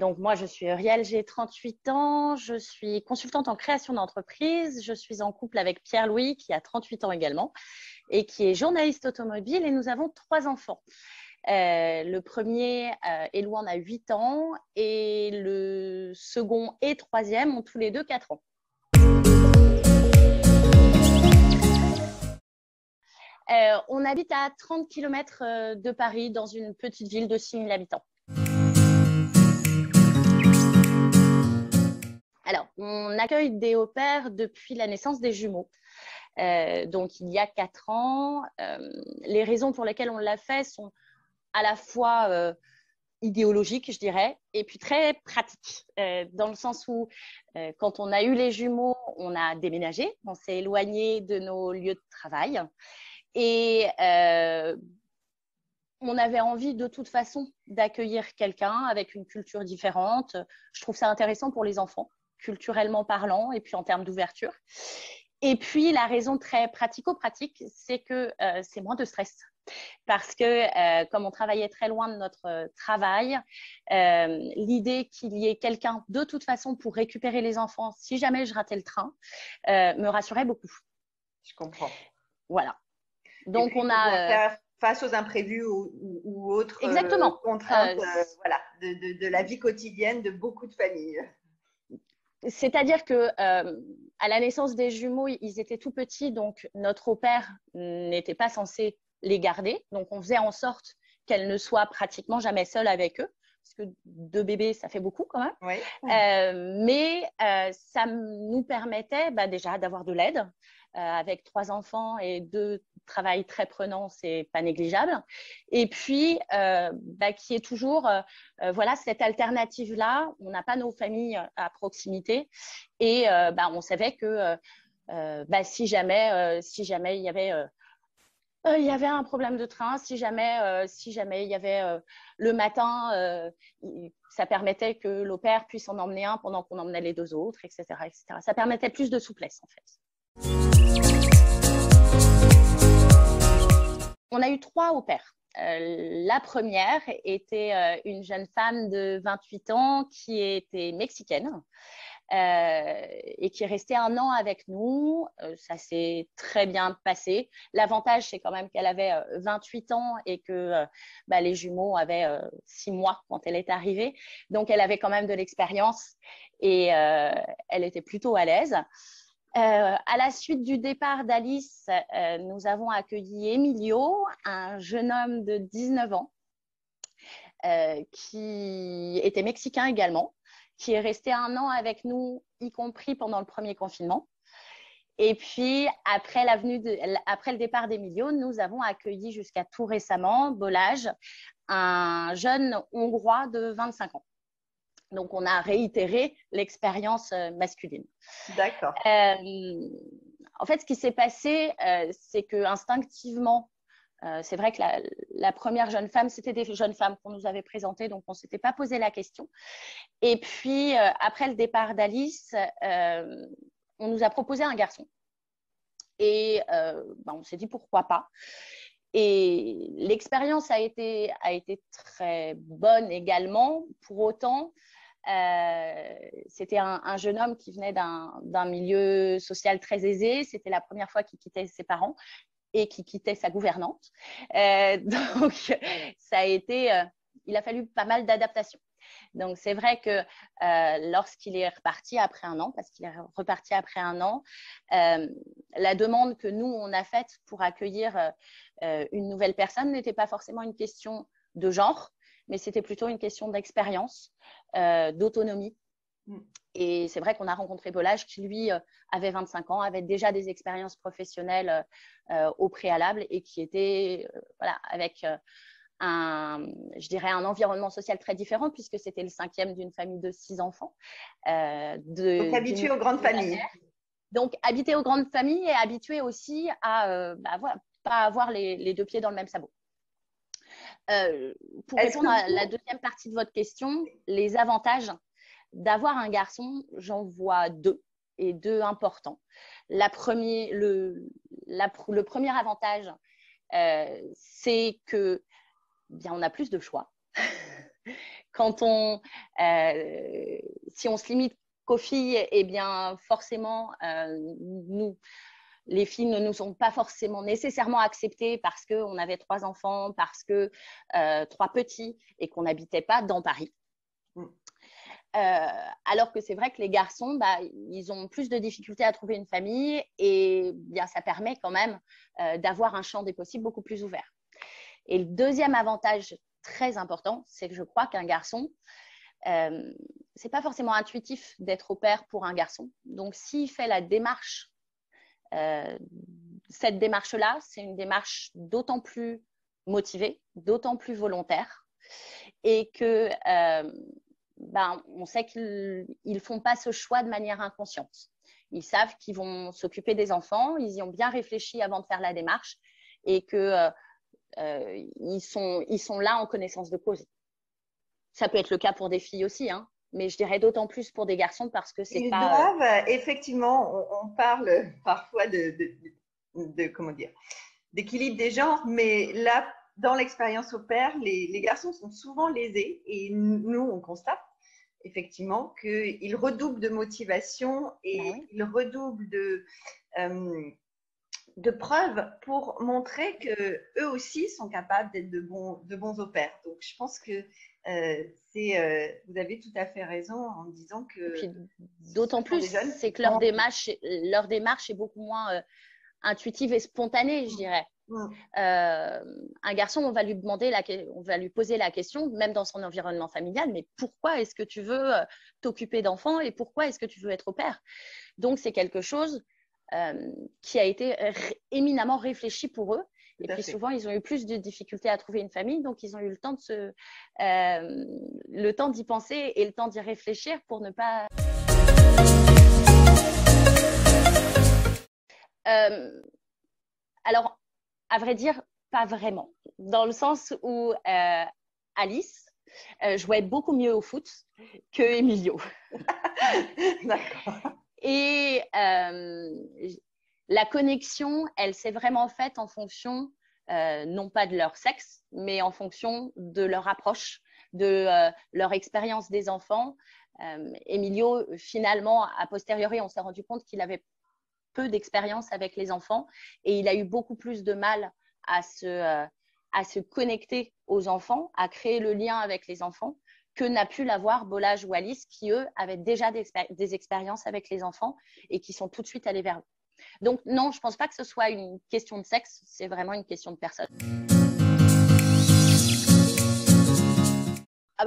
Donc, moi, je suis Uriel, j'ai 38 ans. Je suis consultante en création d'entreprise. Je suis en couple avec Pierre-Louis, qui a 38 ans également, et qui est journaliste automobile. Et nous avons 3 enfants. Le premier, Elouan, a 8 ans. Et le second et troisième ont tous les deux 4 ans. On habite à 30 km de Paris, dans une petite ville de 6 000 habitants. Alors, on accueille des au-pairs depuis la naissance des jumeaux. Donc, il y a 4 ans. Les raisons pour lesquelles on l'a fait sont à la fois idéologiques, je dirais, et puis très pratiques. Dans le sens où, quand on a eu les jumeaux, on a déménagé, on s'est éloigné de nos lieux de travail. Et on avait envie de toute façon d'accueillir quelqu'un avec une culture différente. Je trouve ça intéressant pour les enfants, culturellement parlant, et puis en termes d'ouverture. Et puis, la raison très pratico-pratique, c'est que c'est moins de stress. Parce que comme on travaillait très loin de notre travail, l'idée qu'il y ait quelqu'un de toute façon pour récupérer les enfants si jamais je ratais le train me rassurait beaucoup. Je comprends. Voilà. Donc, on a faire face aux imprévus ou autres contraintes voilà, de la vie quotidienne de beaucoup de familles. C'est-à-dire que à la naissance des jumeaux, ils étaient tout petits, donc notre au-pair n'était pas censé les garder. Donc, on faisait en sorte qu'elles ne soient pratiquement jamais seules avec eux, parce que 2 bébés, ça fait beaucoup quand même. Oui. Mais ça nous permettait déjà d'avoir de l'aide. Avec 3 enfants et 2 travails très prenants, c'est pas négligeable. Et puis, qui est toujours voilà, cette alternative-là. On n'a pas nos familles à proximité. Et on savait que si jamais il y avait un problème de train, si jamais il y avait le matin, ça permettait que l'au-pair puisse en emmener un pendant qu'on emmenait les 2 autres, etc., etc. Ça permettait plus de souplesse, en fait. On a eu 3 au-pairs. La première était une jeune femme de 28 ans qui était mexicaine et qui est restée 1 an avec nous. Ça s'est très bien passé. L'avantage, c'est quand même qu'elle avait 28 ans et que les jumeaux avaient 6 mois quand elle est arrivée. Donc, elle avait quand même de l'expérience et elle était plutôt à l'aise. À la suite du départ d'Alice, nous avons accueilli Emilio, un jeune homme de 19 ans qui était mexicain également, qui est resté 1 an avec nous, y compris pendant le premier confinement. Et puis, après le départ d'Emilio, nous avons accueilli jusqu'à tout récemment, Balázs, un jeune Hongrois de 25 ans. Donc, on a réitéré l'expérience masculine. D'accord. En fait, ce qui s'est passé, c'est que instinctivement, c'est vrai que la première jeune femme, c'était des jeunes femmes qu'on nous avait présentées, donc on ne s'était pas posé la question. Et puis, après le départ d'Alice, on nous a proposé un garçon. Et on s'est dit pourquoi pas. Et l'expérience a été très bonne également. Pour autant, c'était un jeune homme qui venait d'un milieu social très aisé. C'était la première fois qu'il quittait ses parents et qui quittait sa gouvernante. Donc, ça a été, il a fallu pas mal d'adaptation. Donc, c'est vrai que lorsqu'il est reparti après 1 an, parce qu'il est reparti après 1 an, la demande que nous, on a faite pour accueillir une nouvelle personne n'était pas forcément une question de genre, mais c'était plutôt une question d'expérience, d'autonomie. Et c'est vrai qu'on a rencontré Balázs qui, lui, avait 25 ans, avait déjà des expériences professionnelles au préalable et qui était avec je dirais un environnement social très différent puisque c'était le 5e d'une famille de 6 enfants. Donc, habitué aux grandes familles. Donc, habitué aux grandes familles et habitué aussi à pas avoir les 2 pieds dans le même sabot. Pour répondre à la deuxième partie de votre question, les avantages d'avoir un garçon, j'en vois 2 et 2 importants. Le premier avantage, c'est que on a plus de choix. Si on se limite qu'aux filles, eh bien forcément, nous, les filles ne nous ont pas forcément nécessairement acceptées parce qu'on avait 3 enfants, parce que 3 petits et qu'on n'habitait pas dans Paris. Alors que c'est vrai que les garçons, ils ont plus de difficultés à trouver une famille et bien, ça permet quand même d'avoir un champ des possibles beaucoup plus ouvert. Et le deuxième avantage très important, c'est que je crois qu'un garçon, c'est pas forcément intuitif d'être au pair pour un garçon. Donc, s'il fait la démarche, cette démarche-là, c'est une démarche d'autant plus motivée, d'autant plus volontaire et que on sait qu'ils ne font pas ce choix de manière inconsciente. Ils savent qu'ils vont s'occuper des enfants, ils y ont bien réfléchi avant de faire la démarche et que ils sont là en connaissance de cause. Ça peut être le cas pour des filles aussi, hein, mais je dirais d'autant plus pour des garçons parce que c'est pas… Ils doivent, effectivement, on parle parfois comment dire, d'équilibre des genres, mais là, dans l'expérience au pair, les garçons sont souvent lésés et nous, on constate effectivement qu'ils redoublent de motivation et ils redoublent de preuves pour montrer qu'eux aussi sont capables d'être de bons au pair. Donc, je pense que vous avez tout à fait raison en disant que… D'autant plus, c'est que leur démarche est beaucoup moins intuitive et spontanée, je dirais. Un garçon, on va lui poser la question, même dans son environnement familial, mais pourquoi est-ce que tu veux t'occuper d'enfants et pourquoi est-ce que tu veux être au pair? Donc, c'est quelque chose qui a été éminemment réfléchi pour eux. Et puis souvent, ils ont eu plus de difficultés à trouver une famille, donc ils ont eu le temps d'y penser et le temps d'y réfléchir pour ne pas… Alors, à vrai dire, pas vraiment. Dans le sens où Alice jouait beaucoup mieux au foot que Emilio. D'accord. Et la connexion, elle s'est vraiment faite en fonction, non pas de leur sexe, mais en fonction de leur approche, de leur expérience des enfants. Emilio, finalement, a posteriori, on s'est rendu compte qu'il avait peu d'expérience avec les enfants et il a eu beaucoup plus de mal à se connecter aux enfants, à créer le lien avec les enfants, que n'a pu l'avoir Bolage ou Alice, qui, eux, avaient déjà des expériences avec les enfants et qui sont tout de suite allés vers eux. Donc, non, je ne pense pas que ce soit une question de sexe, c'est vraiment une question de personne.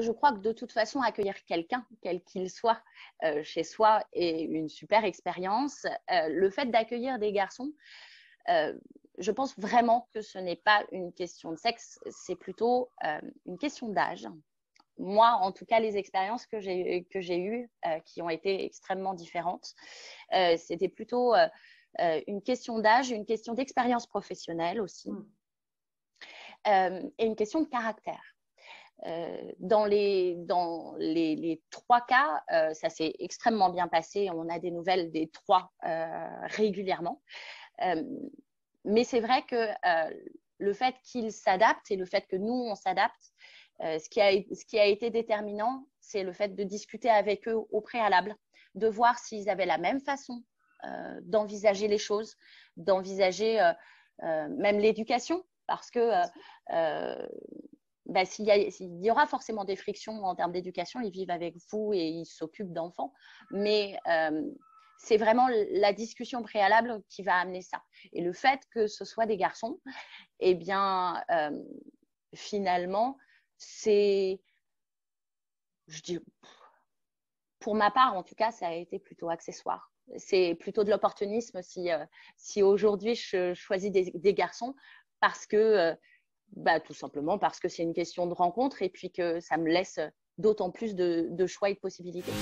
Je crois que de toute façon, accueillir quelqu'un, quel qu'il soit, chez soi est une super expérience. Le fait d'accueillir des garçons, je pense vraiment que ce n'est pas une question de sexe, c'est plutôt une question d'âge. Moi, en tout cas, les expériences que j'ai eues, qui ont été extrêmement différentes, c'était plutôt une question d'âge, une question d'expérience professionnelle aussi, et une question de caractère. Dans les 3 cas, ça s'est extrêmement bien passé. On a des nouvelles des 3 régulièrement. Mais c'est vrai que le fait qu'ils s'adaptent et le fait que nous, on s'adapte, ce qui a été déterminant, c'est le fait de discuter avec eux au préalable, de voir s'ils avaient la même façon d'envisager les choses, d'envisager même l'éducation, parce que s'il y aura forcément des frictions en termes d'éducation, ils vivent avec vous et ils s'occupent d'enfants, mais c'est vraiment la discussion préalable qui va amener ça. Et le fait que ce soit des garçons, eh bien, finalement, c'est, je dis, pour ma part, en tout cas, ça a été plutôt accessoire. C'est plutôt de l'opportunisme si aujourd'hui je choisis des garçons parce que… tout simplement parce que c'est une question de rencontre et puis que ça me laisse d'autant plus de choix et de possibilités.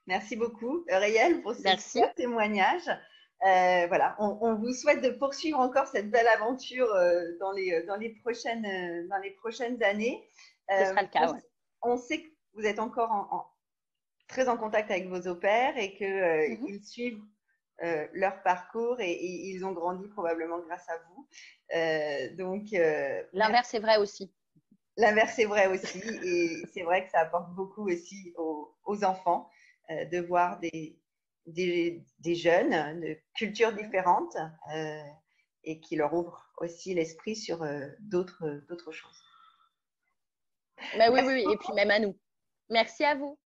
Merci beaucoup, Auriel, pour ce témoignage. Voilà, on vous souhaite de poursuivre encore cette belle aventure dans les prochaines années. Ce sera le cas, on sait que vous êtes encore très en contact avec vos au-pairs et qu'ils suivent leur parcours et ils ont grandi probablement grâce à vous. Donc, L'inverse est vrai aussi. l'inverse est vrai aussi. Et c'est vrai que ça apporte beaucoup aussi aux enfants de voir des jeunes de cultures différentes et qui leur ouvrent aussi l'esprit sur d'autres choses. Bah oui, Merci oui, oui. Et puis même à nous. Merci à vous.